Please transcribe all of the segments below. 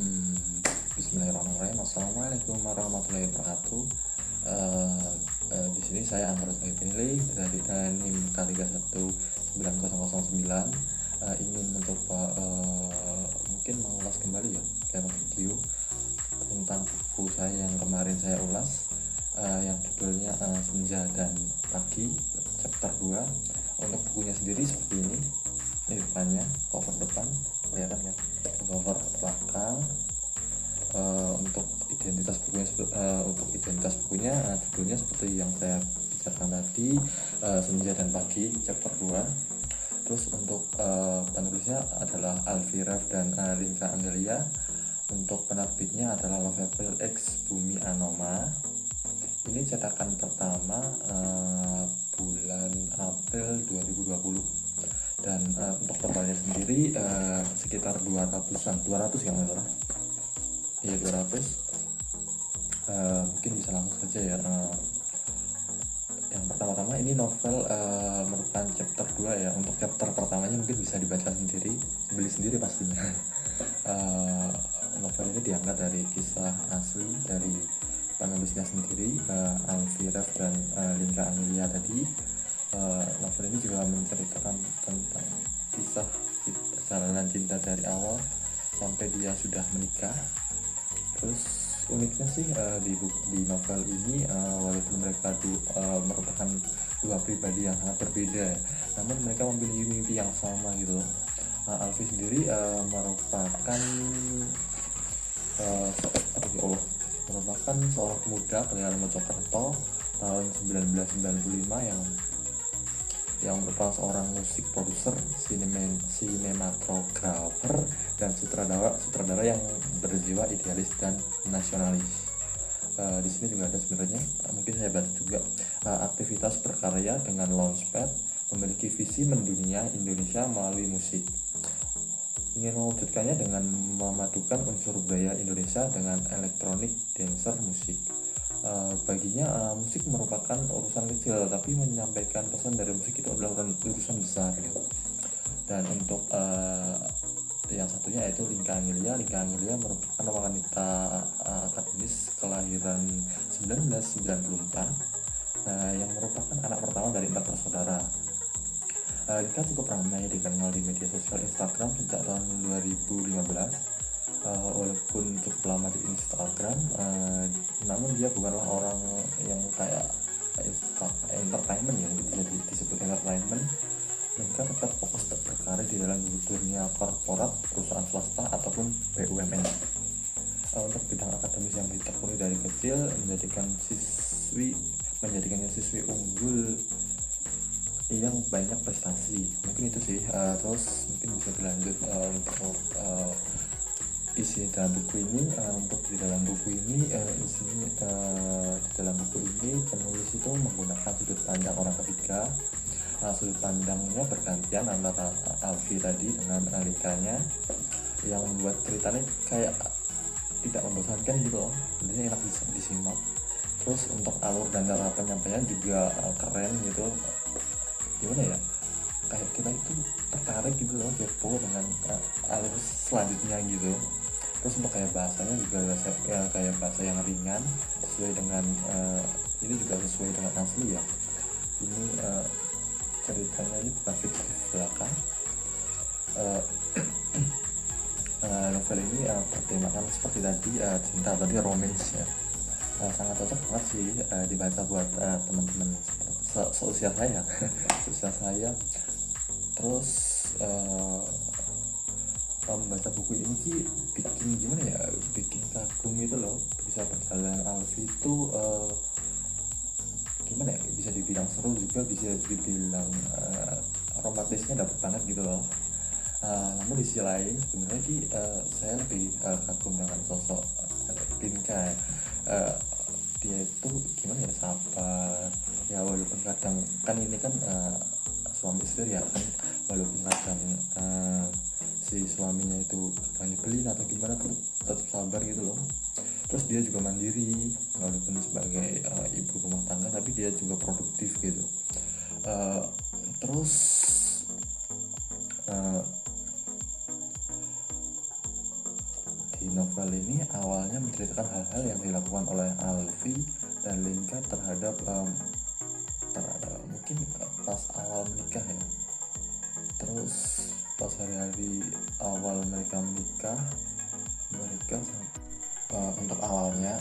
Bismillahirrahmanirrahim. Assalamualaikum warahmatullahi wabarakatuh. Eh, di sini saya Anwar Pilih dari NIM K3190009, ingin mencoba mungkin mengulas kembali ya lewat video tentang buku saya yang kemarin saya ulas, yang judulnya Senja dan Pagi chapter 2. Untuk bukunya sendiri seperti ini depannya, cover depan kelihatan kan, cover belakang. Untuk identitas bukunya, judulnya seperti yang saya bicarakan tadi, Senja dan Pagi chapter 2. Terus untuk penulisnya adalah Alfiraf dan Linka Angelia. Untuk penerbitnya adalah Lovable X Bumi Anoma. Ini cetakan pertama bulan April 2020. Dan untuk tebalnya sendiri sekitar 200 ya salah. Iya 200. Mungkin bisa langsung saja ya. Yang pertama-tama ini novel merupakan chapter 2 ya. Untuk chapter pertamanya mungkin bisa dibaca sendiri, beli sendiri pastinya. Novel ini diangkat dari kisah asli dari penulisnya sendiri, Alfiraf dan Linka Amelia tadi. Novel ini juga menceritakan tentang kisah perjalanan cinta dari awal sampai dia sudah menikah. Terus uniknya sih di novel ini, walaupun mereka merupakan dua pribadi yang sangat berbeda ya, namun mereka memiliki mimpi yang sama gitu loh. Alfi sendiri merupakan seorang pemuda kelahiran Mojokerto tahun 1995 yang merupakan seorang musik produser, sinematografer, dan sutradara yang berjiwa idealis dan nasionalis. Di sini juga ada sebenarnya, mungkin saya baca juga, aktivitas berkarya dengan Launchpad, memiliki visi mendunia Indonesia melalui musik. Ingin mewujudkannya dengan memadukan unsur budaya Indonesia dengan elektronik dancer musik. Baginya musik merupakan urusan kecil, tapi menyampaikan pesan dari musik itu adalah urusan besar gitu. Dan untuk yang satunya yaitu Linka Angelia merupakan wanita akademis kelahiran 1994, yang merupakan anak pertama dari 4 bersaudara. Linka cukup ramai dikenal di media sosial Instagram sejak tahun 2015. Walaupun cukup lama di Instagram, namun dia bukanlah orang yang kayak entertainment ya, jadi disebut entertainment. Mereka tetap fokus berkarya di dalam dunia korporat, perusahaan swasta ataupun BUMN. Untuk bidang akademis yang ditekuni dari kecil menjadikannya siswi unggul yang banyak prestasi. Mungkin itu sih. Terus mungkin bisa dilanjut untuk isi dalam buku ini. Untuk di dalam buku ini penulis itu menggunakan sudut pandang orang ketiga. Sudut pandangnya bergantian antara Alfi tadi dengan Likanya, yang membuat ceritanya kayak tidak membosankan gitu loh, jadi enak disimak. Terus untuk alur dan cara penyampaian juga keren gitu. Gimana ya, kayak kita itu tertarik gitu loh, kepo dengan alur selanjutnya gitu. Terus untuk kayak bahasanya juga kayak bahasa yang ringan, sesuai dengan ini juga sesuai dengan asli ya. Ini ceritanya ini bukan fiktif belaka. Novel ini bertemakan seperti tadi, cinta, berarti romance ya. Sangat cocok banget sih dibaca buat teman-teman seusia saya. Seusia saya. Terus membaca buku ini sih bikin gimana ya, bikin kagum gitu loh. Bisa perjalanan Alfi itu gimana ya, bisa dibilang seru juga, bisa dibilang romantisnya dapet banget gitu loh. Namun di sisi lain sebenarnya saya lebih kagum dengan sosok Linka. Dia itu gimana ya, sabar ya, walaupun kadang kan ini kan suami istri ya kan, walaupun kadang si suaminya itu kadang nyebelin atau gimana, tetap sabar gitu loh. Terus dia juga mandiri, walaupun sebagai ibu rumah tangga, tapi dia juga produktif gitu. Terus novel ini awalnya menceritakan hal-hal yang dilakukan oleh Alfie dan Linka terhadap mungkin pas awal menikah ya. Terus pas hari-hari awal mereka menikah, untuk awalnya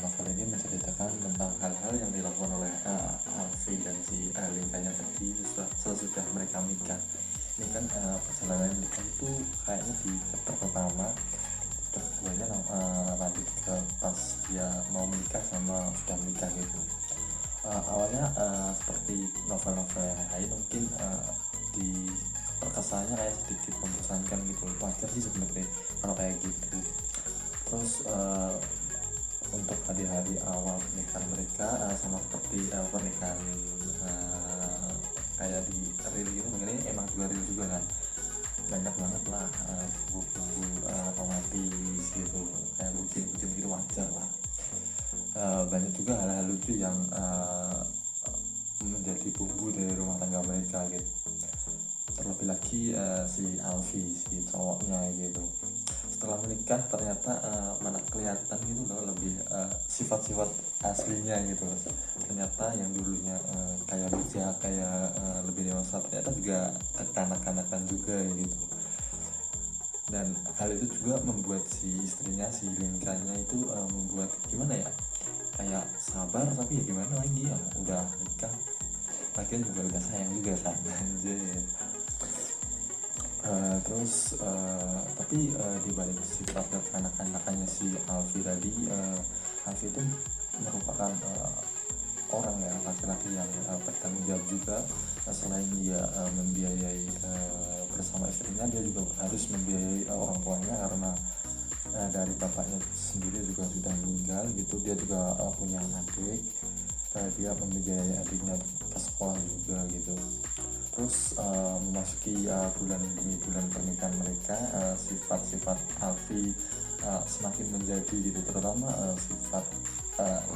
novel ini menceritakan tentang hal-hal yang dilakukan oleh Alfie dan si Linkanya tadi sesudah mereka menikah. Ini kan perjalanan menikah itu kayaknya di chapter pertama, chapter keduanya lanjut ke pas dia mau menikah sama sudah menikah gitu. Awalnya seperti novel-novel yang lain mungkin di terkesannya kayak sedikit membosankan gitu, wajar sih sebenarnya kalau kayak gitu. Terus untuk hari-hari awal pernikahan mereka sama seperti pernikahan kayak di real gitu, ini emang juga real juga kan, banyak banget lah buku-buku romantis gitu, kayak bucin-bucin gitu, wajar lah. Banyak juga hal-hal lucu yang menjadi bumbu dari rumah tangga mereka gitu. Terlebih lagi si Alfie, si cowoknya gitu, setelah menikah ternyata mana kelihatan gitu loh lebih sifat-sifat aslinya gitu. Ternyata yang dulunya kayak bijak, kayak lebih dewasa, ternyata juga kekanak-kanakan juga gitu. Dan hal itu juga membuat si istrinya, si Linkanya itu membuat gimana ya, kayak sabar tapi ya gimana lagi ya, udah nikah lagian juga udah sayang juga kan anjir. Tapi di balik sifat kekanak-kanakannya si Alfie tadi, Alfie itu merupakan orang ya, laki-laki yang bertanggung jawab juga. Selain dia membiayai bersama istrinya, dia juga harus membiayai orang tuanya karena dari bapaknya sendiri juga sudah meninggal gitu. Dia juga punya adik, dia membiayai adiknya ke sekolah juga gitu. Terus memasuki bulan demi bulan pernikahan mereka, sifat-sifat Alfie semakin menjadi gitu, terutama sifat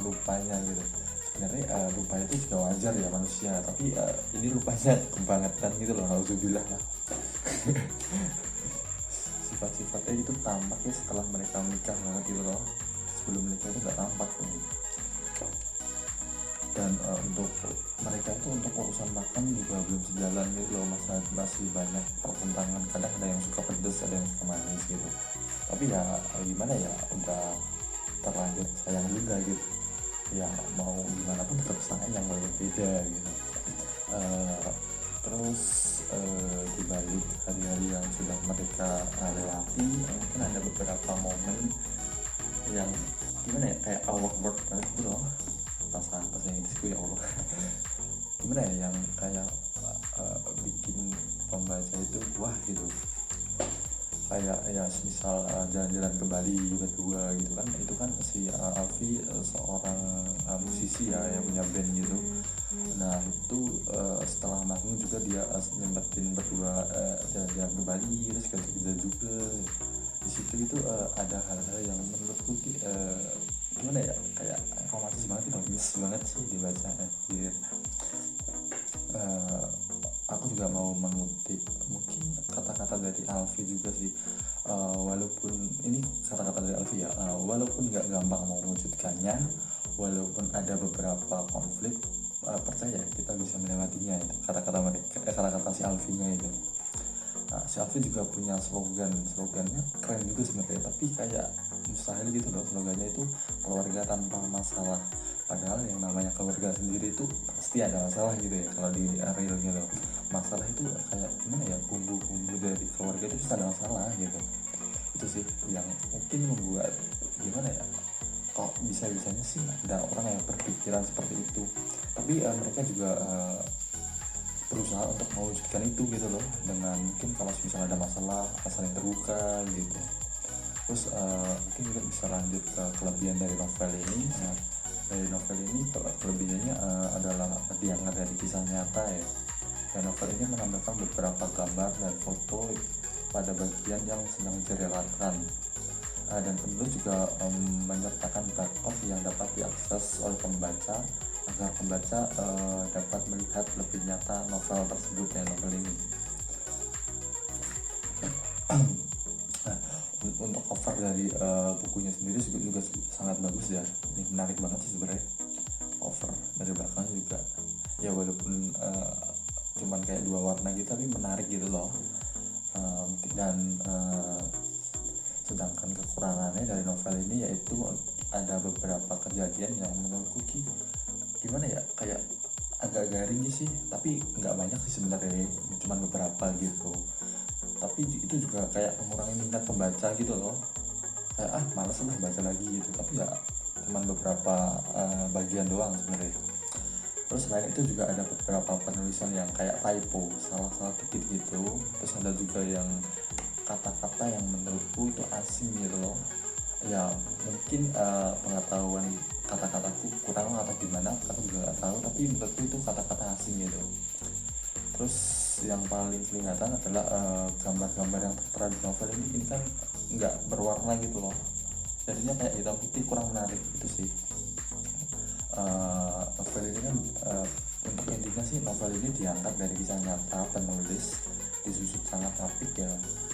lupanya gitu. Sebenarnya lupa itu juga wajar ya manusia, tapi ini lupanya kebangetan gitu loh, nauzubillah lah. Sifat-sifatnya itu tampaknya setelah mereka menikah banget gitu loh, sebelum menikah itu nggak tampak gitu. Dan untuk mereka itu untuk urusan makan juga belum sejalan gitu loh, masih banyak pertentangan. Kadang ada yang suka pedas, ada yang suka manis gitu, tapi ya gimana ya, udah terlanjur sayang juga gitu ya, mau gimana pun tetap sayang walaupun beda gitu. Terus di balik hari-hari yang sudah mereka lewati, mungkin ada beberapa momen yang gimana ya, kayak awkward banget gitu loh, bahasa Inggrisku ya Allah. Gimana ya, yang kayak bikin pembaca itu wah gitu, kayak ya misal jalan-jalan ke Bali berdua gitu kan. Itu kan si Alfie seorang musisi ya yang punya band gitu. Nah itu setelah manggung juga dia nyempetin berdua jalan-jalan ke Bali, terus kerja juga. Di situ itu ada hal-hal yang menurutku gimana ya, kayak romantis banget, romantis banget sih dibaca anjir. Aku juga mau mengutip mungkin kata-kata dari Alfie juga sih, walaupun ini kata-kata dari Alfie ya, walaupun nggak gampang mau mewujudkannya, walaupun ada beberapa konflik, percaya kita bisa melewatinya. Itu kata-kata mereka, kata-kata si Alfie-nya itu. Si Alfie juga punya slogannya keren juga sebenarnya, tapi kayak mustahil gitu loh slogannya itu, keluarga tanpa masalah. Padahal yang namanya keluarga sendiri itu pasti ada masalah gitu ya kalau di real gitu. Masalah itu kayak gimana ya, bumbu-bumbu dari keluarga itu ada masalah gitu. Itu sih yang mungkin membuat gimana ya, kok bisa-bisanya sih ada orang yang berpikiran seperti itu. Tapi mereka juga berusaha untuk mewujudkan itu gitu loh, dengan mungkin kalau misalnya ada masalah saling terbuka gitu. Terus mungkin kita bisa lanjut ke kelebihan dari novel ini. Dari novel ini kelebihannya adalah yang ada di kisah nyata ya. Dan novel ini menambahkan beberapa gambar dan foto pada bagian yang sedang direlakan, dan penulis juga menyertakan barcode yang dapat diakses oleh pembaca agar pembaca dapat melihat lebih nyata novel tersebut ya, novel ini. untuk cover dari bukunya sendiri juga sangat bagus ya. Ini menarik banget sih sebenarnya. Cover dari belakang juga ya, walaupun cuman kayak dua warna gitu tapi menarik gitu loh. Dan sedangkan kekurangannya dari novel ini yaitu ada beberapa kejadian yang menurutku gimana ya, kayak agak garing sih, tapi nggak banyak sih sebenarnya, cuman beberapa gitu. Tapi itu juga kayak mengurangi minat pembaca gitu loh, kayak males lah baca lagi gitu. Tapi ya cuman beberapa bagian doang sebenarnya. Terus selain itu juga ada beberapa penulisan yang kayak typo, salah-salah dikit gitu. Terus ada juga yang kata-kata yang menurutku itu asing gitu loh. Ya mungkin pengetahuan kata-kataku kurang atau gimana, aku juga nggak tahu, tapi menurutku itu kata-kata asing gitu. Terus yang paling kelihatan adalah gambar-gambar yang tertera di novel ini kan nggak berwarna gitu loh, jadinya kayak hitam putih, kurang menarik itu sih. Novel ini kan untuk intinya sih, novel ini diangkat dari kisah nyata penulis, disusun sangat apik ya,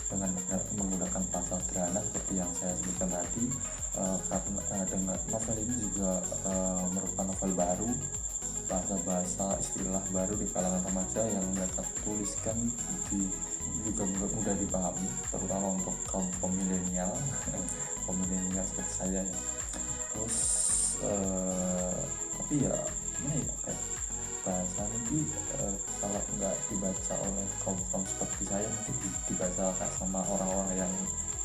dengan menggunakan bahasa sederhana seperti yang saya sebutkan tadi. Karena dengan novel ini juga merupakan novel baru, bahasa-bahasa istilah baru di kalangan remaja yang mereka tuliskan juga mudah dipahami, terutama untuk kaum milenial milenial seperti saya ya. Terus tapi ya gimana ya, kayak bahasa ini kalau nggak dibaca oleh kaum seperti saya, mungkin dibaca kayak sama orang-orang yang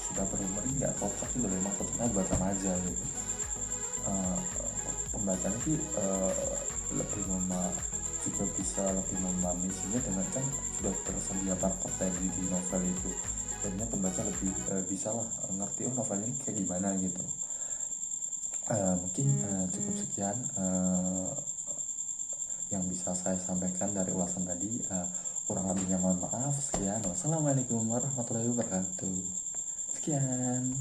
sudah berumur, ini nggak cocok sih, memang cocoknya buat remaja gitu. Pembacaan ini juga bisa lebih memahami, sehingga dengan kan sudah tersedia barcode tadi di novel itu, jadinya pembaca lebih bisa lah ngerti novel ini kayak gimana gitu. Mungkin cukup sekian yang bisa saya sampaikan dari ulasan tadi. Kurang lebihnya mohon maaf. Sekian, wassalamualaikum warahmatullahi wabarakatuh. Sekian.